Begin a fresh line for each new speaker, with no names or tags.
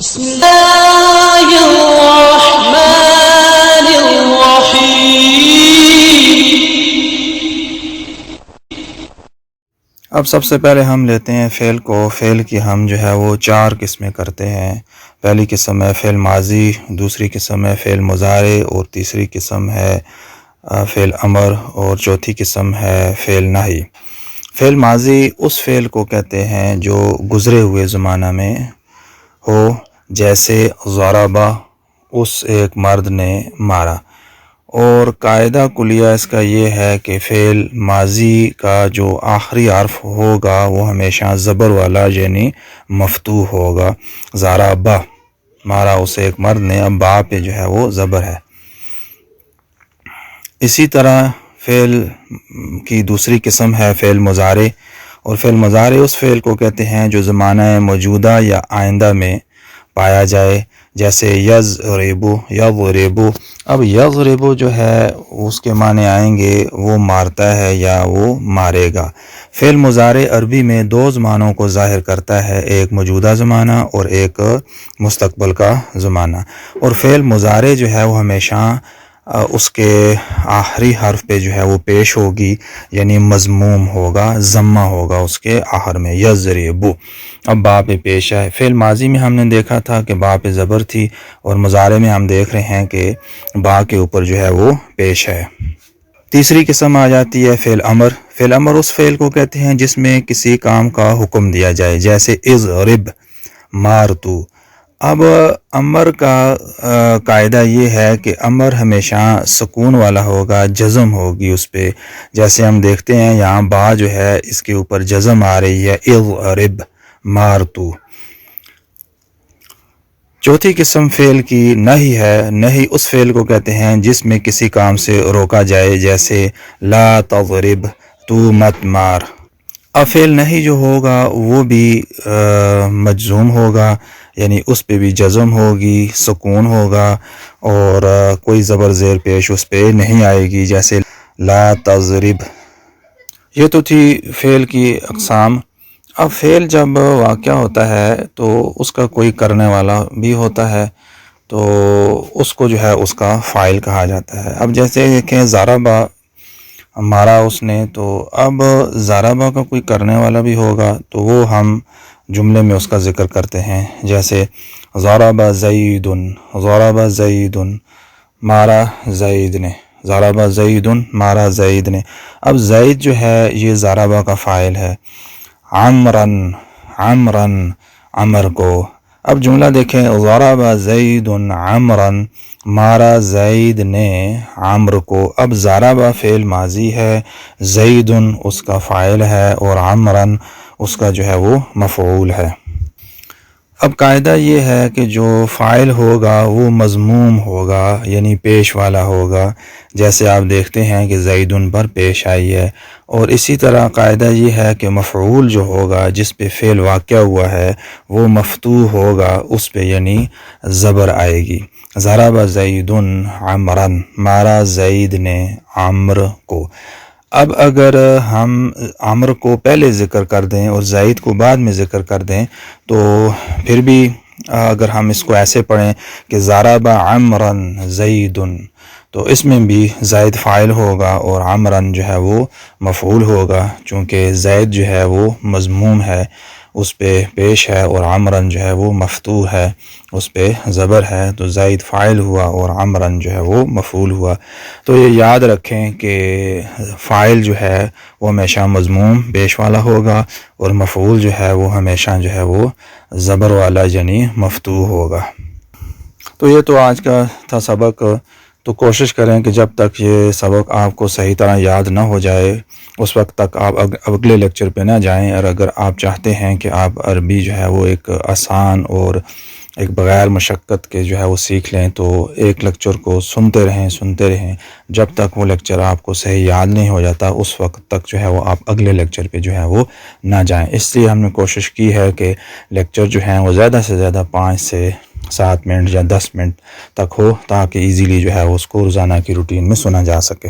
بسم اللہ الرحمن الرحیم۔
اب سب سے پہلے ہم لیتے ہیں فعل کو۔ فعل کی ہم جو ہے وہ 4 قسمیں کرتے ہیں۔ پہلی قسم ہے فعل ماضی، دوسری قسم ہے فعل مضارع، اور تیسری قسم ہے فعل امر، اور چوتھی قسم ہے فعل نہی۔ فعل ماضی اس فعل کو کہتے ہیں جو گزرے ہوئے زمانہ میں ہو، جیسے ضربہ، اس ایک مرد نے مارا۔ اور قاعدہ کلیہ اس کا یہ ہے کہ فعل ماضی کا جو آخری حرف ہوگا وہ ہمیشہ زبر والا یعنی مفتوح ہوگا۔ ضربہ، مارا اسے ایک مرد نے، اب با پہ جو ہے وہ زبر ہے۔ اسی طرح فعل کی دوسری قسم ہے فعل مضارع، اور فعل مضارع اس فعل کو کہتے ہیں جو زمانہ موجودہ یا آئندہ میں پایا جائے، جیسے یضرب، یضرب۔ اب یضرب جو ہے اس کے معنی آئیں گے وہ مارتا ہے یا وہ مارے گا۔ فعل مضارع عربی میں 2 زمانوں کو ظاہر کرتا ہے، ایک موجودہ زمانہ اور ایک مستقبل کا زمانہ۔ اور فعل مضارع جو ہے وہ ہمیشہ اس کے آخری حرف پہ جو ہے وہ پیش ہوگی، یعنی مضموم ہوگا، ضمہ ہوگا اس کے آخر میں، یضرب۔ اب با پہ پیش ہے۔ فعل ماضی میں ہم نے دیکھا تھا کہ با پہ زبر تھی، اور مضارع میں ہم دیکھ رہے ہیں کہ با کے اوپر جو ہے وہ پیش ہے۔ تیسری قسم آ جاتی ہے فعل امر۔ فعل امر اس فعل کو کہتے ہیں جس میں کسی کام کا حکم دیا جائے، جیسے اضرب، مار تو۔ اب امر کا قاعدہ یہ ہے کہ امر ہمیشہ سکون والا ہوگا، جزم ہوگی اس پہ، جیسے ہم دیکھتے ہیں یہاں با جو ہے اس کے اوپر جزم آ رہی ہے، اضرب، مار تو۔ چوتھی قسم فعل کی نہی ہے۔ نہی اس فعل کو کہتے ہیں جس میں کسی کام سے روکا جائے، جیسے لا تضرب، تو مت مار۔ اب فعل نہی جو ہوگا وہ بھی مجزوم ہوگا، یعنی اس پہ بھی جزم ہوگی، سکون ہوگا، اور کوئی زبر زیر پیش اس پہ نہیں آئے گی، جیسے لا تضرب۔ یہ تو تھی فعل کی اقسام۔ اب فعل جب واقع ہوتا ہے تو اس کا کوئی کرنے والا بھی ہوتا ہے، تو اس کو جو ہے اس کا فاعل کہا جاتا ہے۔ اب جیسے کہ ضربہ، مارا اس نے، تو اب ضربہ کا کوئی کرنے والا بھی ہوگا تو وہ ہم جملے میں اس کا ذکر کرتے ہیں، جیسے ضرب زید، ضرب زید، مارا زید نے، ضرب زید، مارا زید نے۔ اب زید جو ہے یہ ضربہ کا فاعل ہے۔ عمرن، عمرن، عمر کو۔ اب جملہ دیکھیں، ضرب زید عمرن، مارا زید نے عمر کو۔ اب ضرب فعل ماضی ہے، زید اس کا فاعل ہے، اور عمرن اس کا جو ہے وہ مفعول ہے۔ اب قاعدہ یہ ہے کہ جو فاعل ہوگا وہ مضموم ہوگا، یعنی پیش والا ہوگا، جیسے آپ دیکھتے ہیں کہ زیدن پر پیش آئی ہے۔ اور اسی طرح قاعدہ یہ ہے کہ مفعول جو ہوگا جس پہ فعل واقع ہوا ہے وہ مفتوح ہوگا، اس پہ یعنی زبر آئے گی۔ ضرب زید عمرن، مارا زید نے عمر کو۔ اب اگر ہم عمر کو پہلے ذکر کر دیں اور زید کو بعد میں ذکر کر دیں تو پھر بھی اگر ہم اس کو ایسے پڑھیں کہ ضرب عمرن زید، تو اس میں بھی زید فاعل ہوگا اور عمرن جو ہے وہ مفعول ہوگا، چونکہ زید جو ہے وہ مضموم ہے، اس پہ پیش ہے، اور عمرن جو ہے وہ مفتوح ہے، اس پہ زبر ہے، تو زید فاعل ہوا اور عمرن جو ہے وہ مفعول ہوا۔ تو یہ یاد رکھیں کہ فاعل جو ہے وہ ہمیشہ مضموم پیش والا ہوگا، اور مفعول جو ہے وہ ہمیشہ جو ہے وہ زبر والا یعنی مفتوح ہوگا۔ تو یہ تو آج کا تھا سبق۔ تو کوشش کریں کہ جب تک یہ سبق آپ کو صحیح طرح یاد نہ ہو جائے اس وقت تک آپ اگلے لیکچر پہ نہ جائیں، اور اگر آپ چاہتے ہیں کہ آپ عربی جو ہے وہ ایک آسان اور ایک بغیر مشقت کے جو ہے وہ سیکھ لیں، تو ایک لیکچر کو سنتے رہیں جب تک وہ لیکچر آپ کو صحیح یاد نہیں ہو جاتا، اس وقت تک جو ہے وہ آپ اگلے لیکچر پہ جو ہے وہ نہ جائیں۔ اس لیے ہم نے کوشش کی ہے کہ لیکچر جو ہیں وہ زیادہ سے زیادہ 5 سے 7 منٹ یا 10 منٹ تک ہو، تاکہ ایزیلی جو ہے اس کو روزانہ کی روٹین میں سنا جا سکے۔